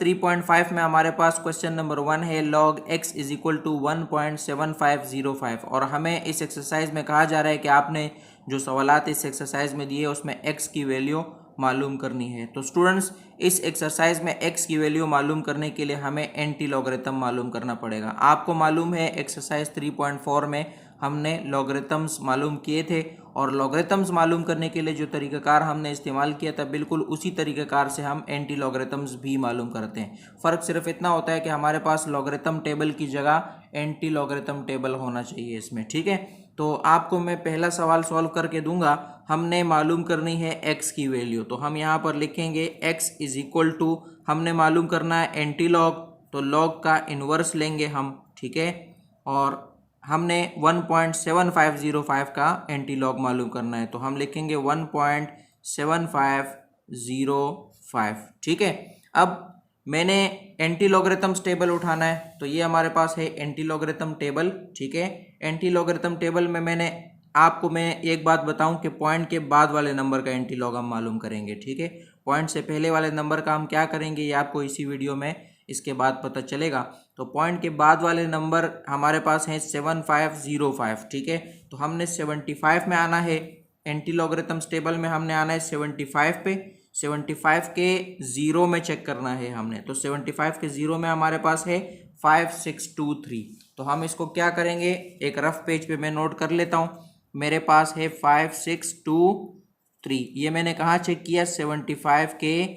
3.5 में हमारे पास question number 1 है log x is equal to 1.7505 और हमें इस एक्सरसाइज में कहा जा रहा है कि आपने जो सवालात इस एक्सरसाइज में दिए उसमें x की वैल्यू मालूम करनी है। तो स्टूडेंट्स इस एक्सरसाइज में x की वैल्यू मालूम करने के लिए हमें एंटी लॉगरिथम मालूम करना पड़ेगा। आपको मालूम है एक्सरसाइज 3.4 में हमने लॉगरिथम्स मालूम किए थे और लॉगरिथम्स मालूम करने के लिए जो तरीक़ाकार हमने इस्तेमाल किया था बिल्कुल उसी तरीक़ाकार से हम एंटी लॉगरिथम्स भी मालूम करते हैं। फ़र्क सिर्फ इतना होता है कि हमारे पास लॉगरिथम टेबल की जगह एंटी लॉगरिथम टेबल होना चाहिए इसमें, ठीक है। तो आपको मैं पहला सवाल सॉल्व करके दूंगा। हमने मालूम करनी है x की वैल्यू, तो हम यहाँ पर लिखेंगे x इज इक्वल टू, हमने मालूम करना है एंटी लॉग, तो लॉग का इन्वर्स लेंगे हम, ठीक है। और हमने 1.7505 का एंटी लॉग मालूम करना है, तो हम लिखेंगे 1.7505, ठीक है। अब मैंने एंटी लॉगरिथम्स टेबल उठाना है, तो ये हमारे पास है एंटी लॉगरिथम टेबल, ठीक है। एंटी लॉगरिथम टेबल में मैं एक बात बताऊं कि पॉइंट के बाद वाले नंबर का एंटी लॉग हम मालूम करेंगे, ठीक है। पॉइंट से पहले वाले नंबर का हम क्या करेंगे ये आपको इसी वीडियो में इसके बाद पता चलेगा। तो पॉइंट के बाद वाले नंबर हमारे पास हैं 7505, ठीक है। तो हमने 75 में आना है, एंटी लॉगरिथम्स टेबल में हमने आना है 75 पे, 75 के ज़ीरो में चेक करना है हमने। तो 75 के ज़ीरो में हमारे पास है 5623। तो हम इसको क्या करेंगे, एक रफ पेज पे मैं नोट कर लेता हूँ। मेरे पास है 5623, ये मैंने कहाँ चेक किया, 75 के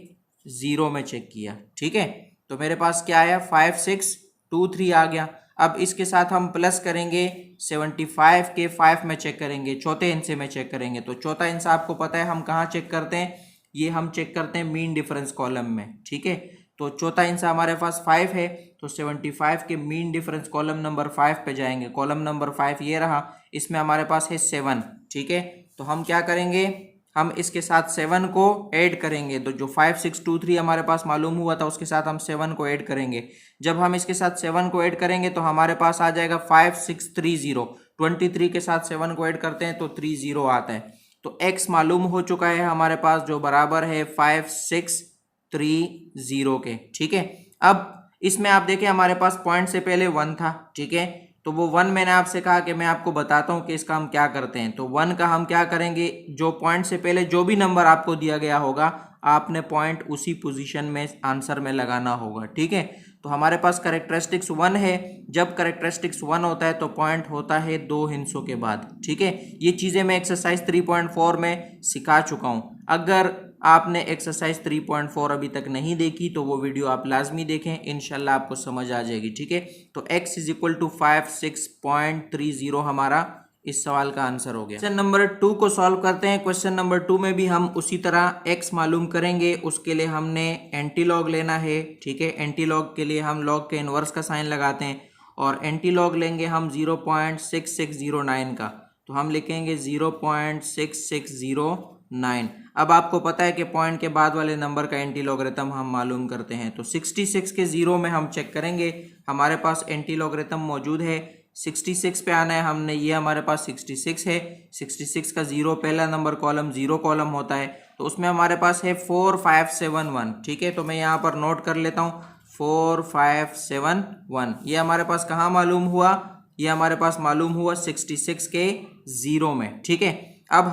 ज़ीरो में चेक किया, ठीक है। तो मेरे पास क्या आया, 5623 आ गया। अब इसके साथ हम प्लस करेंगे 75 के 5 में चेक करेंगे, चौथे हिस्से में चेक करेंगे। तो चौथा हिस्सा आपको पता है हम कहाँ चेक करते हैं, ये हम चेक करते हैं मीन डिफरेंस कॉलम में, ठीक है। तो चौथा हिस्सा हमारे पास 5 है, तो 75 के मीन डिफरेंस कॉलम नंबर 5 पे जाएंगे। कॉलम नंबर 5 ये रहा, इसमें हमारे पास है 7, ठीक है। तो हम क्या करेंगे, हम इसके साथ 7 को ऐड करेंगे। तो जो 5623 हमारे पास मालूम हुआ था उसके साथ हम 7 को ऐड करेंगे। जब हम इसके साथ 7 को ऐड करेंगे तो हमारे पास आ जाएगा 5630। 23 के साथ 7 को ऐड करते हैं तो 30 आता है। तो x मालूम हो चुका है हमारे पास, जो बराबर है 5630 के, ठीक है। अब इसमें आप देखें हमारे पास पॉइंट से पहले 1 था, ठीक है। तो वो 1 मैंने आपसे कहा कि मैं आपको बताता हूं कि इसका हम क्या करते हैं। तो 1 का हम क्या करेंगे, जो पॉइंट से पहले जो भी नंबर आपको दिया गया होगा आपने पॉइंट उसी पोजीशन में आंसर में लगाना होगा, ठीक है। तो हमारे पास कैरेक्टरिस्टिक्स 1 है, जब कैरेक्टरिस्टिक्स 1 होता है तो पॉइंट होता है 2 हिस्सों के बाद, ठीक है। ये चीज़ें मैं एक्सरसाइज 3.4 में सिखा चुका हूँ। अगर आपने एक्सरसाइज 3.4 अभी तक नहीं देखी तो वो वीडियो आप लाजमी देखें, इंशाल्लाह आपको समझ आ जाएगी, ठीक है। तो x इज इक्वल टू 56.30 हमारा इस सवाल का आंसर हो गया। क्वेश्चन नंबर 2 को सॉल्व करते हैं। क्वेश्चन नंबर 2 में भी हम उसी तरह x मालूम करेंगे, उसके लिए हमने एंटी लॉग लेना है, ठीक है। एंटी लॉग के लिए हम लॉग के इन्वर्स का साइन लगाते हैं और एंटी लॉग लेंगे हम 0.6609 का, तो हम लिखेंगे 0.6609। अब आपको पता है कि पॉइंट के बाद वाले नंबर का एंटी लॉगरिथम हम मालूम करते हैं। तो 66 के ज़ीरो में हम चेक करेंगे, हमारे पास एंटी लॉगरिथम मौजूद है। 66 पे आना है हमने, ये हमारे पास 66 है। 66 का ज़ीरो पहला नंबर कॉलम ज़ीरो कॉलम होता है, तो उसमें हमारे पास है 4571, ठीक है। तो मैं यहाँ पर नोट कर लेता हूँ 4571। ये हमारे पास कहाँ मालूम हुआ, ये हमारे पास मालूम हुआ 66 के ज़ीरो में, ठीक है। अब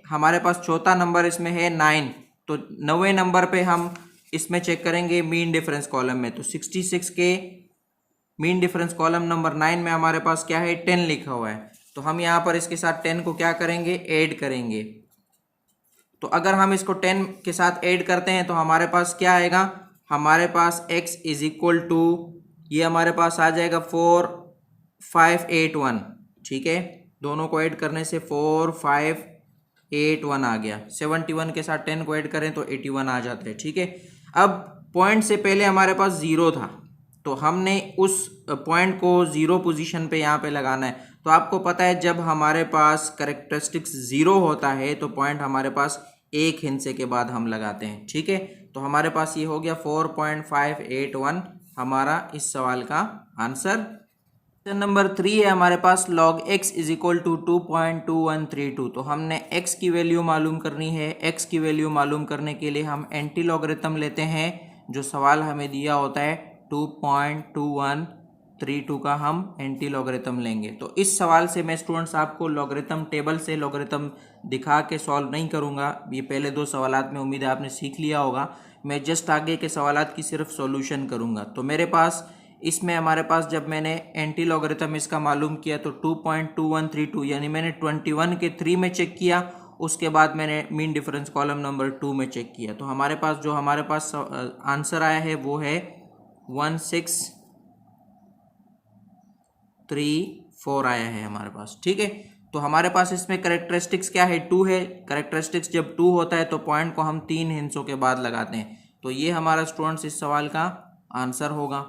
हमारे पास चौथा नंबर इसमें है 9, तो 9वें नंबर पे हम इसमें चेक करेंगे मीन डिफरेंस कॉलम में। तो 66 के मीन डिफरेंस कॉलम नंबर 9 में हमारे पास क्या है, 10 लिखा हुआ है। तो हम यहाँ पर इसके साथ 10 को क्या करेंगे, ऐड करेंगे। तो अगर हम इसको 10 के साथ ऐड करते हैं तो हमारे पास क्या आएगा, हमारे पास x इज इक्वल टू, ये हमारे पास आ जाएगा 4581, ठीक है। दोनों को ऐड करने से 4581 आ गया। 71 के साथ 10 को ऐड करें तो 81 आ जाता है, ठीक है। अब पॉइंट से पहले हमारे पास 0 था, तो हमने उस पॉइंट को 0 पोजीशन पे यहाँ पे लगाना है। तो आपको पता है जब हमारे पास कैरेक्टरिस्टिक्स 0 होता है तो पॉइंट हमारे पास एक हिस्से के बाद हम लगाते हैं, ठीक है। तो हमारे पास ये हो गया 4.581 हमारा इस सवाल का आंसर। क्वेश्चन नंबर 3 है हमारे पास, log x is equal to 2.2132। तो हमने x की वैल्यू मालूम करनी है। x की वैल्यू मालूम करने के लिए हम एंटी लॉगरिथम लेते हैं जो सवाल हमें दिया होता है 2.2132 का हम एंटी लॉगरिथम लेंगे। तो इस सवाल से मैं स्टूडेंट्स आपको लॉगरिथम टेबल से लॉगरिथम दिखा के सॉल्व नहीं करूँगा। ये पहले दो सवालात में उम्मीद है आपने सीख लिया होगा। मैं जस्ट आगे के सवालात की सिर्फ सॉल्यूशन करूँगा। तो मेरे पास इसमें हमारे पास जब मैंने एंटी लॉगरिथम इसका मालूम किया तो 2.2132 यानी मैंने 21 के 3 में चेक किया, उसके बाद मैंने मीन डिफरेंस कॉलम नंबर 2 में चेक किया। तो हमारे पास आंसर आया है वो है 1634 आया है हमारे पास। ठीक है, तो हमारे पास इसमें करेक्टरिस्टिक्स क्या है, 2 है। करेक्टरिस्टिक्स जब 2 होता है तो पॉइंट को हम 3 हिंसों के बाद लगाते हैं। तो ये हमारा स्टूडेंट्स इस सवाल का आंसर होगा।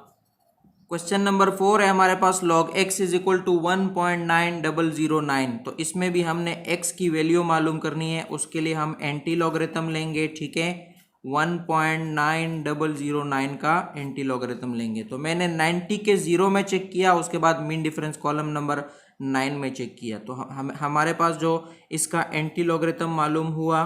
क्वेश्चन नंबर 4 है हमारे पास log x is equal to 1.9009। तो इसमें भी हमने x की वैल्यू मालूम करनी है, उसके लिए हम एंटी लॉगरिथम लेंगे। ठीक है, 1.9009 का एंटी लॉगरिथम लेंगे। तो मैंने 90 के 0 में चेक किया, उसके बाद मीन डिफरेंस कॉलम नंबर 9 में चेक किया। तो हमारे पास जो इसका एंटी लॉगरिथम मालूम हुआ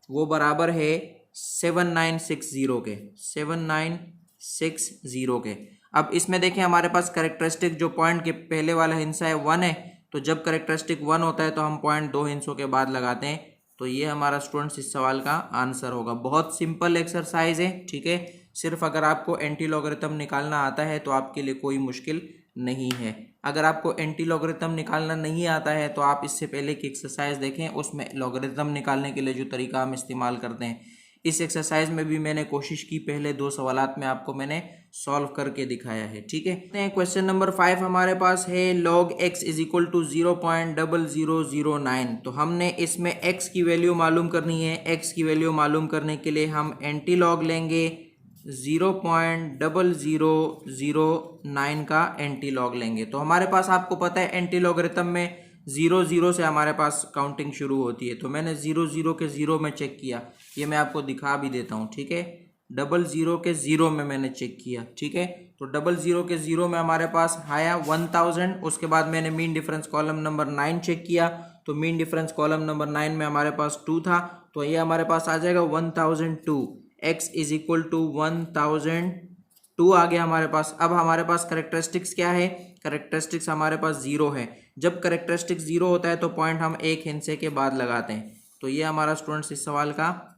वो बराबर है 7960 के, 7960 के। अब इसमें देखें हमारे पास करेक्टरिस्टिक जो पॉइंट के पहले वाला हिस्सा है 1 है, तो जब करेक्टरिस्टिक 1 होता है तो हम पॉइंट 2 हिस्सों के बाद लगाते हैं। तो ये हमारा स्टूडेंट्स इस सवाल का आंसर होगा। बहुत सिंपल एक्सरसाइज है। ठीक है, सिर्फ अगर आपको एंटी लॉगरिथम निकालना आता है तो आपके लिए कोई मुश्किल नहीं है। अगर आपको एंटी लॉगरिथम निकालना नहीं आता है तो आप इससे पहले की एक्सरसाइज देखें, उसमें लॉगरिथम निकालने के लिए जो तरीका हम इस्तेमाल करते हैं, इस एक्सरसाइज में भी मैंने कोशिश की, पहले दो सवालात में आपको मैंने सॉल्व करके दिखाया है। ठीक है, क्वेश्चन नंबर 5 हमारे पास है log x is equal to 0.0009। तो हमने इसमें x की वैल्यू मालूम करनी है। x की वैल्यू मालूम करने के लिए हम एंटी लॉग लेंगे, 0.0009 का एंटी लॉग लेंगे। तो हमारे पास आपको पता है एंटी लॉगरिथम में 0 से हमारे पास काउंटिंग शुरू होती है। तो मैंने 0 के 0 में चेक किया, ये मैं आपको दिखा भी देता हूँ। ठीक है, 00 के 0 में मैंने चेक किया। ठीक है, तो 00 के 0 में हमारे पास आया 1000। उसके बाद मैंने mean difference column number 9 check किया, तो मीन डिफरेंस कॉलम नंबर 9 में हमारे पास 2 था, तो ये हमारे पास आ जाएगा 1002। x इज इक्वल टू 1002 आ गया हमारे पास। अब हमारे पास करेक्टरिस्टिक्स क्या है, करेक्टरिस्टिक्स हमारे पास 0 है। जब करेक्टरिस्टिक्स 0 होता है तो पॉइंट हम एक हिस्से के बाद लगाते हैं। तो ये हमारा स्टूडेंट्स इस सवाल का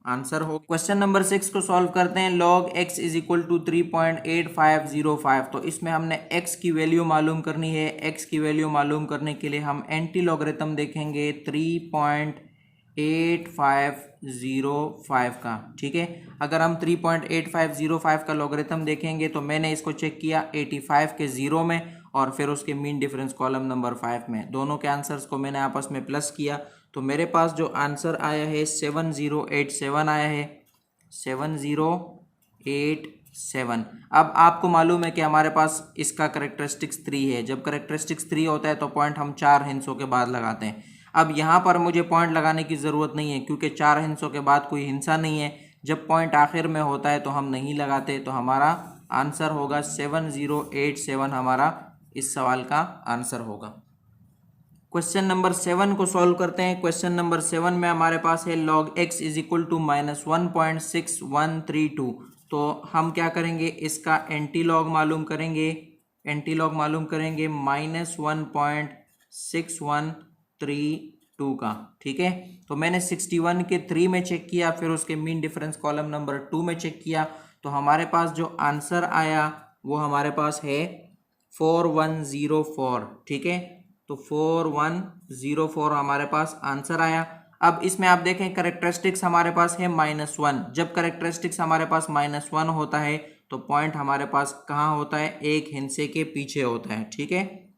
आंसर हो। क्वेश्चन नंबर 6 को सॉल्व करते हैं। log x is equal to 3.8505। तो इसमें हमने x की वैल्यू मालूम करनी है। x की वैल्यू मालूम करने के लिए हम एंटी लॉगरिथम देखेंगे 3.8505 का। ठीक है, अगर हम 3.8505 का लॉगरिथम देखेंगे तो मैंने इसको चेक किया 85 के 0 में और फिर उसके मीन डिफरेंस कॉलम नंबर 5 में। दोनों के आंसर्स को मैंने आपस में प्लस किया, तो मेरे पास जो आंसर आया है 7087 आया है, 7087। अब आपको मालूम है कि हमारे पास इसका करेक्टरिस्टिक्स 3 है। जब करेक्टरिस्टिक्स 3 होता है तो पॉइंट हम 4 हिस्सों के बाद लगाते हैं। अब यहाँ पर मुझे पॉइंट लगाने की ज़रूरत नहीं है क्योंकि 4 हिस्सों के बाद कोई हिस्सा नहीं है। जब पॉइंट आखिर में होता है तो हम नहीं लगाते। तो हमारा आंसर होगा 7087, हमारा इस सवाल का आंसर होगा। क्वेश्चन नंबर 7 को सॉल्व करते हैं। क्वेश्चन नंबर 7 में हमारे पास है log x is equal to -1.6132। तो हम क्या करेंगे, इसका एंटी लॉग मालूम करेंगे। एंटी लॉग मालूम करेंगे -1.6132 का। ठीक है, तो मैंने 61 के 3 में चेक किया, फिर उसके मीन डिफरेंस कॉलम नंबर 2 में चेक किया। तो हमारे पास जो आंसर आया वो हमारे पास है 4104। ठीक है, तो 4104 हमारे पास आंसर आया। अब इसमें आप देखें करेक्टरिस्टिक्स हमारे पास है -1। जब करेक्टरिस्टिक्स हमारे पास -1 होता है तो पॉइंट हमारे पास कहाँ होता है, एक हिस्से के पीछे होता है। ठीक है,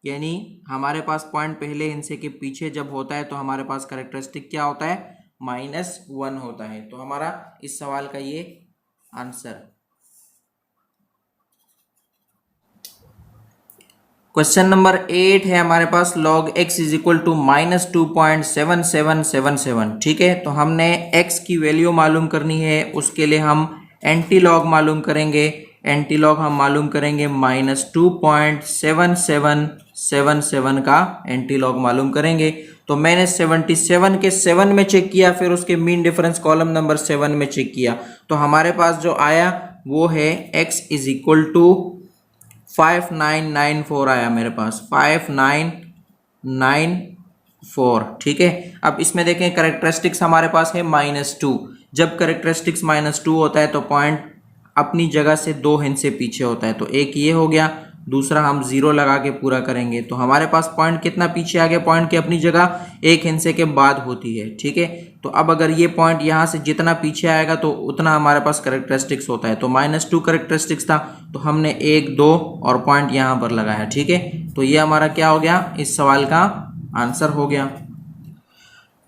यानी हमारे पास पॉइंट पहले हिस्से के पीछे जब होता है तो हमारे पास करेक्टरिस्टिक क्या होता है, -1 होता है। तो हमारा इस सवाल का ये आंसर। क्वेश्चन नंबर 8 है हमारे पास log x is equal to -2.7777। ठीक है, तो हमने x की वैल्यू मालूम करनी है, उसके लिए हम एंटी लॉग मालूम करेंगे। एंटी लॉग हम मालूम करेंगे -2.7777 77 का एंटी लॉग मालूम करेंगे। तो मैंने 77 के 7 में चेक किया, फिर उसके मीन डिफरेंस कॉलम नंबर 7 में चेक किया, तो हमारे पास जो आया वो है x इज इक्वल टू 5994 आया मेरे पास, 5994। ठीक है, अब इसमें देखें करेक्टरिस्टिक्स हमारे पास है -2। जब करेक्टरिस्टिक्स -2 होता है तो पॉइंट अपनी जगह से 2 हिंट से पीछे होता है। तो एक ये हो गया, दूसरा हम 0 लगा के पूरा करेंगे। तो हमारे पास पॉइंट कितना पीछे आ गया, पॉइंट की अपनी जगह 1 हिंसे के बाद होती है। ठीक है, तो अब अगर ये पॉइंट यहाँ से जितना पीछे आएगा तो उतना हमारे पास करेक्टरिस्टिक्स होता है। तो -2 करेक्टरिस्टिक्स था, तो हमने 1, 2 और पॉइंट यहाँ पर लगाया। ठीक है, तो ये हमारा क्या हो गया, इस सवाल का आंसर हो गया।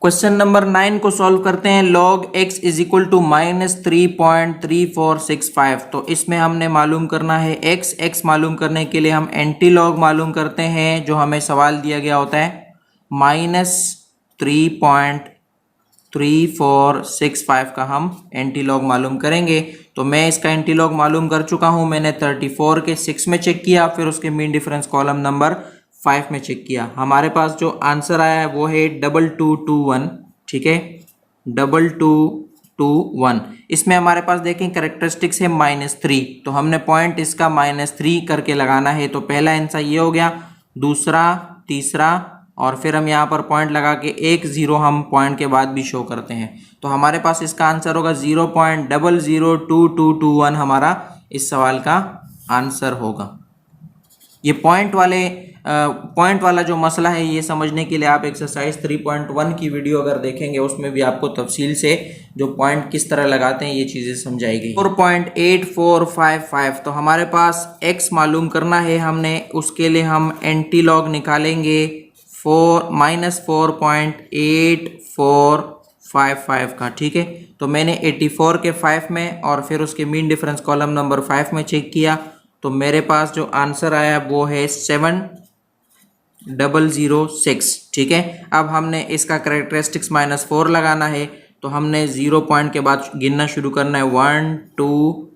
क्वेश्चन नंबर 9 को सॉल्व करते हैं। log x is equal to -3.3465। तो इसमें हमने मालूम करना है x मालूम करने के लिए हम एंटी लॉग मालूम करते हैं, जो हमें सवाल दिया गया होता है -3.3465 का हम एंटी लॉग मालूम करेंगे। तो मैं इसका एंटी लॉग मालूम कर चुका हूं, मैंने 34 के 6 में चेक किया, फिर उसके मीन डिफरेंस कॉलम नंबर 5 में चेक किया। हमारे पास जो आंसर आया है वो है 2221। ठीक है, 2221। इसमें हमारे पास देखें करेक्टरिस्टिक्स है -3, तो हमने पॉइंट इसका -3 करके लगाना है। तो पहला आंसर ये हो गया, दूसरा, तीसरा, और फिर हम यहाँ पर पॉइंट लगा के 1 0 हम पॉइंट के बाद भी शो करते हैं। तो हमारे पास इसका आंसर होगा 0.002221 हमारा इस सवाल का आंसर होगा। ये पॉइंट वाला जो मसला है ये समझने के लिए आप एक्सरसाइज 3.1 की वीडियो अगर देखेंगे, उसमें भी आपको तफसील से जो पॉइंट किस तरह लगाते हैं ये चीज़ें समझाई गई। 4.8455। तो हमारे पास x मालूम करना है हमने, उसके लिए हम एंटी लॉग निकालेंगे -4.8455 का। ठीक है, तो मैंने 84 के 5 में और फिर उसके मीन डिफरेंस कॉलम नंबर 5 में चेक किया, तो मेरे पास जो आंसर आया वो है 7006। ठीक है, अब हमने इसका करेक्टरिस्टिक्स -4 लगाना है, तो हमने 0 पॉइंट के बाद गिनना शुरू करना है, 1 2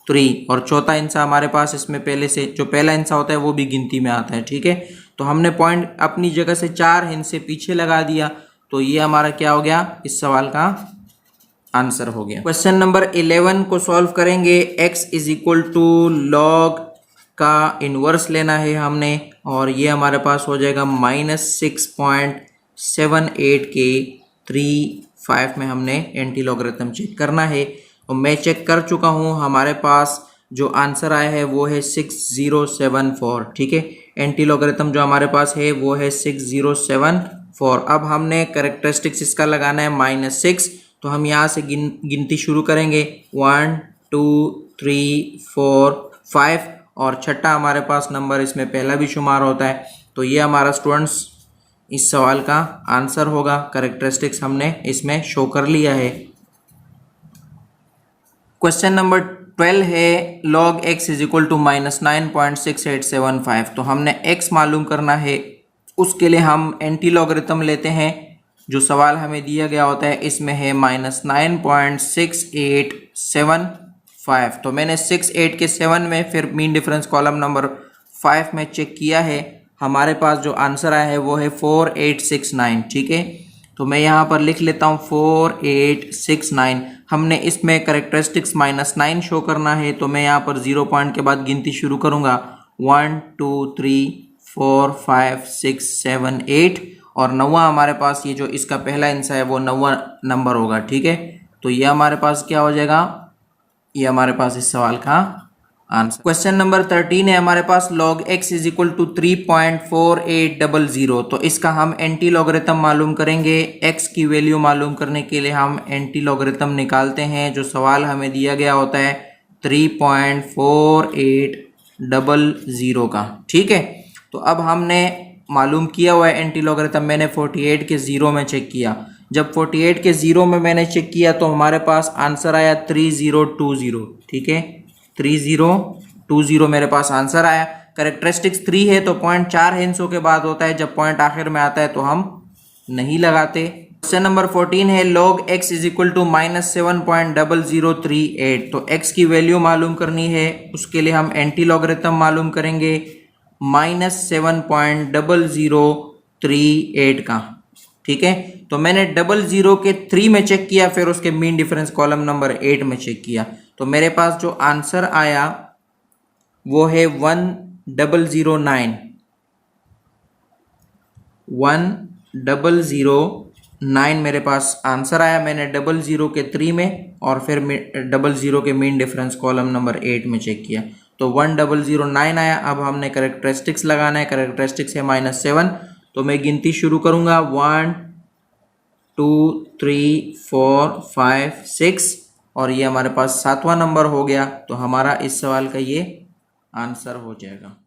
3, और चौथा इंसा हमारे पास इसमें पहले से जो पहला इंसा होता है वो भी गिनती में आता है। ठीक है, तो हमने पॉइंट अपनी जगह से 4 हिंस से पीछे लगा दिया, तो ये हमारा क्या हो गया, इस सवाल का आंसर हो गया। क्वेश्चन नंबर 11 को सॉल्व करेंगे। x is equal to log का इन्वर्स लेना है हमने, और ये हमारे पास हो जाएगा -6.78 के 35 में हमने एंटी लॉगरिथम चेक करना है। और मैं चेक कर चुका हूँ, हमारे पास जो आंसर आया है वो है 6074। ठीक है, एंटी लॉगरिथम जो हमारे पास है वो है 6074। अब हमने करेक्टरिस्टिक्स इसका लगाना है -6, तो हम यहाँ से गिनती शुरू करेंगे, 1 2 3 4 5, और छठा हमारे पास नंबर इसमें पहला भी शुमार होता है। तो ये हमारा स्टूडेंट्स इस सवाल का आंसर होगा। करेक्टरिस्टिक्स हमने इसमें शो कर लिया है। क्वेश्चन नंबर 12 है log x is equal to -9.6875। तो हमने x मालूम करना है, उसके लिए हम एंटी लॉगरिथम लेते हैं। जो सवाल हमें दिया गया होता है इसमें है -9.6875। तो मैंने 68 के 7 में फिर मीन डिफरेंस कॉलम नंबर 5 में चेक किया है। हमारे पास जो आंसर आया है वो है 4869। ठीक है, तो मैं यहाँ पर लिख लेता हूँ 4869। हमने इसमें करेक्टरिस्टिक्स -9 शो करना है, तो मैं यहाँ पर 0 पॉइंट के बाद गिनती शुरू करूँगा, 1 2 3 4 5 6 7 8, और 9वां हमारे पास ये जो इसका पहला आंसर है वो 9वां नंबर होगा। ठीक है, तो ये हमारे पास क्या हो जाएगा, ये हमारे पास इस सवाल का आंसर। क्वेश्चन नंबर 13 है हमारे पास log x is equal to 3.4800। तो इसका हम एंटी लॉगरिथम मालूम करेंगे। x की वैल्यू मालूम करने के लिए हम एंटी लॉगरिथम निकालते हैं। जो सवाल हमें दिया गया होता है 3.4800 का। ठीक है, तो अब हमने मालूम किया हुआ है एंटी लॉगरिथम, मैंने 48 के 0 में चेक किया। जब 48 के 0 में मैंने चेक किया तो हमारे पास आंसर आया 3020। ठीक है, 3020 मेरे पास आंसर आया। करेक्टरिस्टिक्स 3 है तो पॉइंट 4 हिंसों के बाद होता है, जब पॉइंट आखिर में आता है तो हम नहीं लगाते। क्वेश्चन नंबर 14 है log x is equal to -7.0038। तो x की वैल्यू मालूम करनी है, उसके लिए हम एंटी लॉगरिथम मालूम करेंगे। -7.0038 का, ठीक है। तो मैंने 00 के 3 में चेक किया, फिर उसके मीन डिफरेंस कॉलम नंबर 8 में चेक किया, तो मेरे पास जो आंसर आया वो है 1009 मेरे पास आंसर आया। मैंने 00 के 3 में और फिर 00 के मीन डिफरेंस कॉलम नंबर 8 में चेक किया, तो 1009 आया। अब हमने करेक्टरिस्टिक्स लगाना है, करेक्टरिस्टिक्स है -7, तो मैं गिनती शुरू करूंगा 1 2 3 4 5 6 और ये हमारे पास 7वां नंबर हो गया। तो हमारा इस सवाल का ये आंसर हो जाएगा।